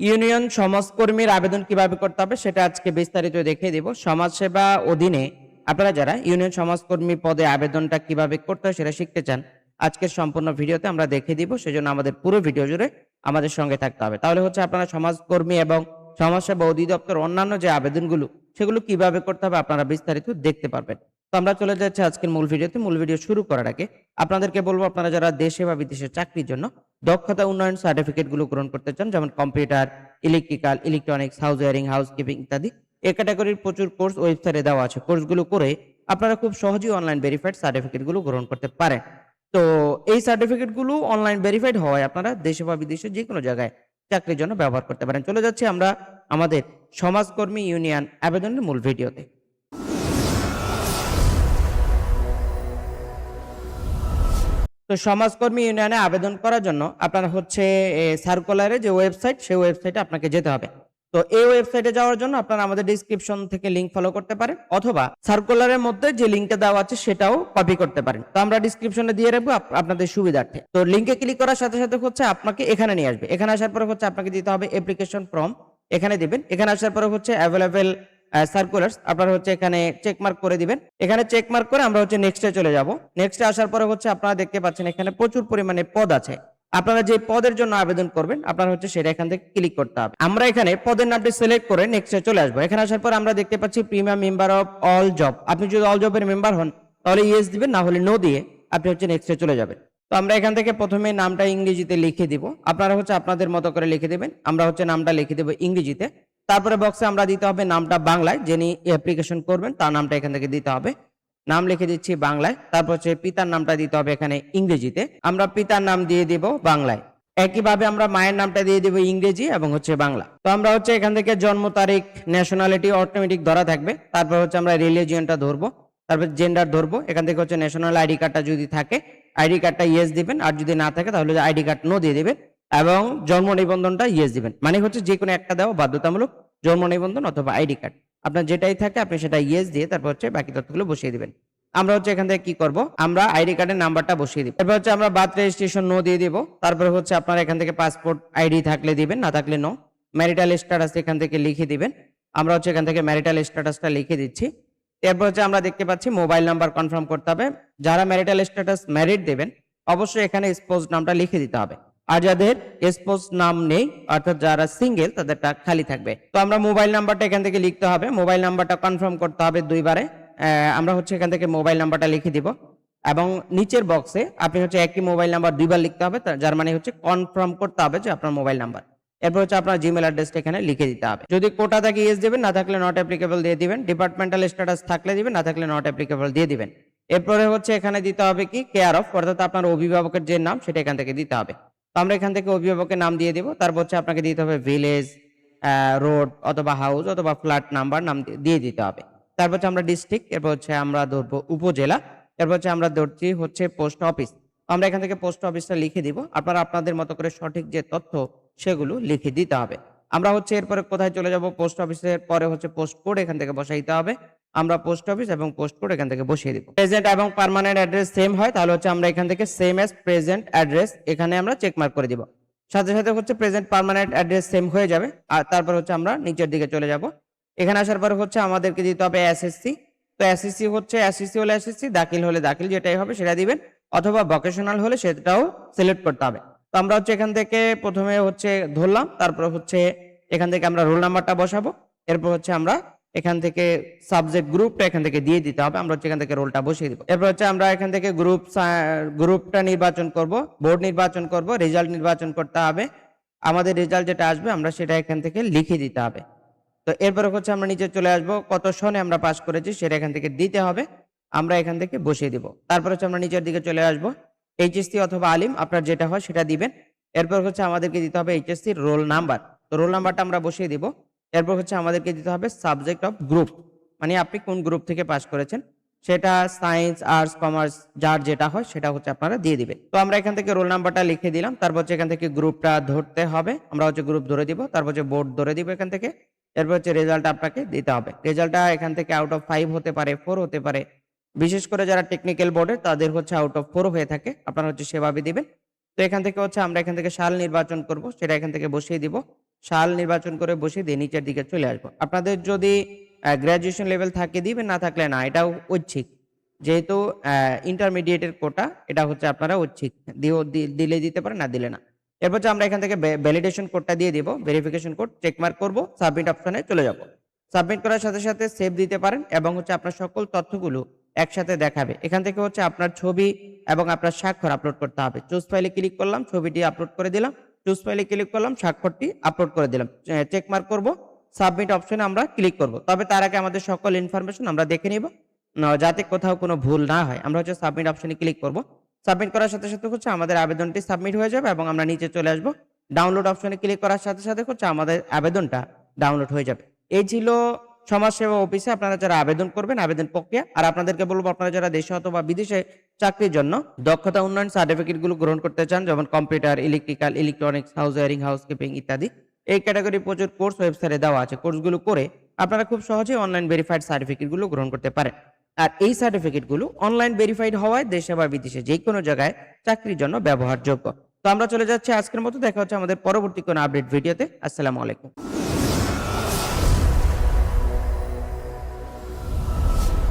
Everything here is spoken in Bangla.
ইউনিয়ন সমাজকর্মীর আবেদন কিভাবে করতে হবে সেটা আজকে বিস্তারিত দেখিয়ে দিব। সমাজসেবা অধীনে আপনারা যারা ইউনিয়ন সমাজকর্মী পদে আবেদনটা কিভাবে করতে হয় সেটা শিখতে চান, আজকের সম্পূর্ণ ভিডিওতে আমরা দেখিয়ে দিব। সেজন্য আমাদের পুরো ভিডিও জুড়ে আমাদের সঙ্গে থাকতে হবে। তাহলে হচ্ছে আপনারা সমাজকর্মী এবং সমাজসেবা অধিদপ্তর অন্যান্য যে আবেদনগুলো সেগুলো কিভাবে করতে হবে আপনারা বিস্তারিত দেখতে পারবেন। তো আমরা চলে যাচ্ছি আজকের মূল ভিডিওতে। মূল ভিডিও শুরু করার আগে আপনাদেরকে বলবো, আপনারা যারা দেশে বা বিদেশে চাকরির জন্য দক্ষতা উন্নয়ন সার্টিফিকেট গুলো গ্রহণ করতে চান, যেমন computer, electrical, electronics, house wiring, housekeeping ইত্যাদি, এই ক্যাটাগরির প্রচুর কোর্স ওয়েবসাইটে দেওয়া আছে। কোর্সগুলো করে আপনারা খুব সহজেই অনলাইন ভেরিফাইড সার্টিফিকেট গুলো গ্রহণ করতে পারেন। তো এই সার্টিফিকেট গুলো অনলাইন ভেরিফাইড হওয়ায় আপনারা দেশে বা বিদেশে যে কোনো জায়গায় চাকরির জন্য ব্যবহার করতে পারেন। চলে যাচ্ছি আমরা আমাদের সমাজকর্মী ইউনিয়ন আবেদনের মূল ভিডিওতে। তো সমাজকর্মী ইউনিয়নে আবেদন করার জন্য আপনারা হচ্ছে সার্কুলারে যে ওয়েবসাইট, সেই ওয়েবসাইটে আপনাকে যেতে হবে। তো এই ওয়েবসাইটে যাওয়ার জন্য আপনারা আমাদের ডিসক্রিপশন থেকে লিংক ফলো করতে পারেন, অথবা সার্কুলারের মধ্যে যে লিংকটা দেওয়া আছে সেটাও কপি করতে পারেন। তো আমরা ডিসক্রিপশনে দিয়ে রাখবো আপনাদের সুবিধার্থে। তো লিংকে ক্লিক করার সাথে সাথে হচ্ছে আপনাকে এখানে নিয়ে আসবে। এখানে আসার পরে হচ্ছে আপনাকে দিতে হবে অ্যাপ্লিকেশন ফর্ম, এখানে দিবেন। এখানে আসার পরে হচ্ছে অ্যাভেলেবেল সার্কুলার্স আপনারা হচ্ছে এখানে চেক মার্ক করে দিবেন। এখানে চেক মার্ক করে আমরা হচ্ছে নেক্সটে চলে যাব। নেক্সটে আসার পরে হচ্ছে আপনারা দেখতে পাচ্ছেন এখানে প্রচুর পরিমাণে পদ আছে। আপনারা যে পদের জন্য আবেদন করবেন আপনারা হচ্ছে সেটা এখান থেকে ক্লিক করতে হবে। আমরা এখানে পদের নামটি সিলেক্ট করে নেক্সটে চলে আসবো। এখানে আসার পর আমরা দেখতে পাচ্ছি premium member of all job. আপনি যদি অল জবের মেম্বার হন তাহলে ইয়েস দিবেন, না হলে নো দিয়ে আপনি হচ্ছে নেক্সটে চলে যাবেন। তো আমরা এখান থেকে প্রথমে নামটা ইংরেজিতে লিখে দিব। আপনারা হচ্ছে আপনাদের মতো করে লিখে দিবেন। আমরা হচ্ছে নামটা লিখে দেব ইংরেজিতে। তারপরে বক্সে আমরা দিতে হবে নামটা বাংলায়, যিনি অ্যাপ্লিকেশন করবেন তার নামটা এখান থেকে দিতে হবে। নাম লিখে দিচ্ছি বাংলায়। তারপর হচ্ছে পিতার নামটা দিতে হবে এখানে ইংরেজিতে। আমরা পিতার নাম দিয়ে দিব বাংলায়। একইভাবে আমরা মায়ের নামটা দিয়ে দিব ইংরেজি এবং হচ্ছে বাংলা। তো আমরা হচ্ছে এখান থেকে জন্ম তারিখ, ন্যাশনালিটি অটোমেটিক ধরা থাকবে। তারপর হচ্ছে আমরা রিলিজিয়নটা ধরবো, তারপর জেন্ডার ধরবো। এখান থেকে হচ্ছে ন্যাশনাল আইডি কার্ডটা যদি থাকে আইডি কার্ডটা ইয়েস দিবেন, আর যদি না থাকে তাহলে আইডি কার্ড নো দিয়ে দিবেন, এবং জন্ম নিবন্ধনটা ইয়েস দিবেন। মানে হচ্ছে যে কোনো একটা দেওয়া বাধ্যতামূলক, জন্ম নিবন্ধন অথবা আইডি কার্ড, আপনার যেটাই থাকে আপনি সেটা ইয়েস দিয়ে তারপর হচ্ছে বাকি তথ্যগুলো বসিয়ে দিবেন। আমরা হচ্ছে এখান থেকে কি করব, আমরা আইডি কার্ডের নাম্বারটা বসিয়ে দিব। এরপর হচ্ছে আমরা বার্থ রেজিস্ট্রেশন নো দিয়ে দিব। তারপরে হচ্ছে আপনারা এখান থেকে পাসপোর্ট আইডি থাকলে দিবেন, না থাকলে নো। ম্যারিটাল স্ট্যাটাস এখান থেকে লিখে দিবেন। আমরা হচ্ছে এখান থেকে ম্যারিটাল স্ট্যাটাসটা লিখে দিচ্ছি। এরপর হচ্ছে আমরা দেখতে পাচ্ছি মোবাইল নাম্বার কনফার্ম করতে হবে। যারা ম্যারিটাল স্ট্যাটাস ম্যারিড দেবেন অবশ্যই এখানে স্পোজ নামটা লিখে দিতে হবে, আর যাদের স্পোজ নাম নেই অর্থাৎ যারা সিঙ্গেল তাদেরটা খালি থাকবে। তো আমরা মোবাইল নাম্বারটা এখান থেকে লিখতে হবে। মোবাইল নাম্বারটা কনফার্ম করতে হবে দুইবারে। আমরা হচ্ছে এখান থেকে মোবাইল নাম্বারটা লিখে দিব, এবং নিচের বক্সে আপনি হচ্ছে একই মোবাইল নাম্বার দুইবার লিখতে হবে, যার মানে হচ্ছে কনফার্ম করতে হবে যে আপনার মোবাইল নাম্বার। এরপর হচ্ছে আপনার জিমেল অ্যাড্রেসটা এখানে লিখে দিতে হবে। যদি কোটা থাকে ইয়েস দিবেন, না থাকলে নট অ্যাপ্লিকেবল দিয়ে দিবেন। ডিপার্টমেন্টাল স্ট্যাটাস থাকলে দিবেন, না থাকলে নট অ্যাপ্লিকেবল দিয়ে দিবেন। এরপরে হচ্ছে এখানে দিতে হবে কি কেয়ার অফ, অর্থাৎ আপনার অভিভাবকের যে নাম সেটা এখান থেকে দিতে হবে। তো আমরা এখান থেকে অভিভাবকের নাম দিয়ে দিব। তারপর হচ্ছে আপনাকে দিতে হবে ভিলেজ, রোড অথবা হাউস অথবা ফ্ল্যাট নাম্বার নাম দিয়ে দিতে হবে। তারপর হচ্ছে আমরা ডিস্ট্রিক্ট, এরপর হচ্ছে আমরা ধরবো উপজেলা, এরপর হচ্ছে আমরা ধরছি হচ্ছে পোস্ট অফিস। আমরা এখান থেকে পোস্ট অফিসটা লিখে দিব। আপনারা আপনাদের মতো করে সঠিক যে তথ্য সেগুলো লিখে দিতে হবে। আমরা হচ্ছে এরপরে কোথায় চলে যাব, পোস্ট অফিসের পরে হচ্ছে পোস্ট কোড এখান থেকে বসাইতে হবে। আমরা পোস্ট অফিস এবং পোস্ট কোড এখান থেকে বসিয়ে দিব। প্রেজেন্ট এবং পার্মানেন্ট অ্যাড্রেস সেম হয় তাহলে হচ্ছে আমরা এখান থেকে সেম এজ প্রেজেন্ট অ্যাড্রেস এখানে আমরা চেক মার্ক করে দিব। সাথে সাথে হচ্ছে প্রেজেন্ট পার্মানেন্ট অ্যাড্রেস সেম হয়ে যাবে। আর তারপর হচ্ছে আমরা নিচের দিকে চলে যাব। এখানে আসার পর হচ্ছে আমাদেরকে দিতে হবে এসএসসি। তো এসএসসি হচ্ছে এসএসসি হলে এসএসসি, দাখিল হলে দাখিল যেটাই হবে সেটা দিবেন, অথবা ভোকেশনাল হলে সেটাও সিলেক্ট করতে হবে। তো আমরা হচ্ছে এখান থেকে প্রথমে হচ্ছে ধরলাম, তারপর হচ্ছে এখান থেকে আমরা রোল নাম্বারটা বসাবো। এরপর হচ্ছে আমরা এখান থেকে সাবজেক্ট গ্রুপটা এখান থেকে দিয়ে দিতে হবে। আমরা হচ্ছে এখান থেকে রোলটা বসিয়ে দিব। এরপর হচ্ছে আমরা এখান থেকে গ্রুপটা নির্বাচন করব, বোর্ড নির্বাচন করব, রেজাল্ট নির্বাচন করতে হবে। আমাদের রেজাল্ট যেটা আসবে আমরা সেটা এখান থেকে লিখে দিতে হবে। তো এরপরে হচ্ছে আমরা নিচে চলে আসবো, কত সনে আমরা পাস করেছি সেটা এখান থেকে দিতে হবে। আমরা এখান থেকে বসিয়ে দিব। তারপর হচ্ছে আমরা নিচের দিকে চলে আসবো, এইচএসসি অথবা আলিম আপনার যেটা হয় সেটা দিবেন। এরপর হচ্ছে আমাদেরকে দিতে হবে এইচএসসি রোল নাম্বার। তো রোল নাম্বারটা আমরা বসিয়ে দিব। এরপর হচ্ছে আমাদেরকে দিতে হবে সাবজেক্ট অফ গ্রুপ, মানে আপনি কোন গ্রুপ থেকে পাস করেছেন সেটা, সায়েন্স, আর্টস, কমার্স যার যেটা হয় সেটা হচ্ছে আপনারা দিয়ে দিবেন। তো আমরা এখান থেকে রোল নাম্বারটা লিখে দিলাম। তারপর হচ্ছে এখান থেকে গ্রুপটা ধরতে হবে, আমরা হচ্ছে গ্রুপ ধরে দিব। তারপর হচ্ছে বোর্ড ধরে দিব এখান থেকে। এরপর হচ্ছে রেজাল্ট আপনাকে দিতে হবে। রেজাল্টটা এখান থেকে আউট অফ 5 হতে পারে, 4 হতে পারে। বিশেষ করে যারা টেকনিক্যাল বোর্ডে তাদের হচ্ছে আউট অফ 4 হয়ে থাকে, আপনারা হচ্ছে সেভাবে দিবেন। তো এখান থেকে হচ্ছে আমরা এখান থেকে সাল নির্বাচন করব, সেটা এখান থেকে বসিয়ে দিব। সাল নির্বাচন করে বসিয়ে দিয়ে নিচের দিকে চলে আসবো। আপনাদের যদি গ্র্যাজুয়েশন লেভেল থাকে দিবেন, না থাকলে না, এটাও ঐচ্ছিক। যেহেতু ইন্টারমিডিয়েটের কোটা, এটা হচ্ছে আপনারা ঐচ্ছিক, দিলে দিতে পারেন, না দিলে না। এরপর হচ্ছে আমরা এখান থেকে ভ্যালিডেশন কোডটা দিয়ে দিব, ভেরিফিকেশন কোড চেক মার্ক করবো, সাবমিট অপশনে চলে যাব। সাবমিট করার সাথে সাথে সেভ দিতে পারেন এবং হচ্ছে আপনার সকল তথ্যগুলো একসাথে দেখাবে। এখান থেকে হচ্ছে আপনার ছবি এবং আপনার স্বাক্ষর আপলোড করতে হবে। চুজ ফাইলে ক্লিক করলাম, ছবিটি আপলোড করে দিলাম, চুজ ফাইলে ক্লিক করলাম, স্বাক্ষরটি আপলোড করে দিলাম, চেক মার্ক করব, সাবমিট অপশনে আমরা ক্লিক করব। তবে তার আগে আমাদের সকল ইনফরমেশন আমরা দেখে নিব, যাতে কোথাও কোনো ভুল না হয়। আমরা হচ্ছে সাবমিট অপশনে ক্লিক করব। সাবমিট করার সাথে সাথে হচ্ছে আমাদের আবেদনটি সাবমিট হয়ে যাবে এবং আমরা নিচে চলে আসব। ডাউনলোড অপশনে ক্লিক করার সাথে সাথে হচ্ছে আমাদের আবেদনটা ডাউনলোড হয়ে যাবে। এই ছিল সমাজসেবা অফিসে আপনারা যারা আবেদন করবেন আবেদন প্রক্রিয়া। আর আপনাদেরকে বলবো, আপনারা যারা দেশে অথবা বিদেশে চাকরির জন্য দক্ষতা উন্নয়ন সার্টিফিকেট গুলো গ্রহণ করতে চান, যেমন computer, electrical, electronics, house wiring, housekeeping ইত্যাদি, এই ক্যাটাগরি প্রচুর কোর্স ওয়েবসাইটে দেওয়া আছে। কোর্সগুলো করে আপনারা খুব সহজেই অনলাইন ভেরিফাইড সার্টিফিকেট গুলো গ্রহণ করতে পারেন। আর এই সার্টিফিকেট গুলো অনলাইন ভেরিফাইড হওয়ায় দেশে বা বিদেশে যে কোনো জায়গায় চাকরির জন্য ব্যবহারযোগ্য। তো আমরা চলে যাচ্ছি আজকের মতো। দেখা হচ্ছে আমাদের পরবর্তী কোনো আপডেট ভিডিওতে। আসসালামু আলাইকুম।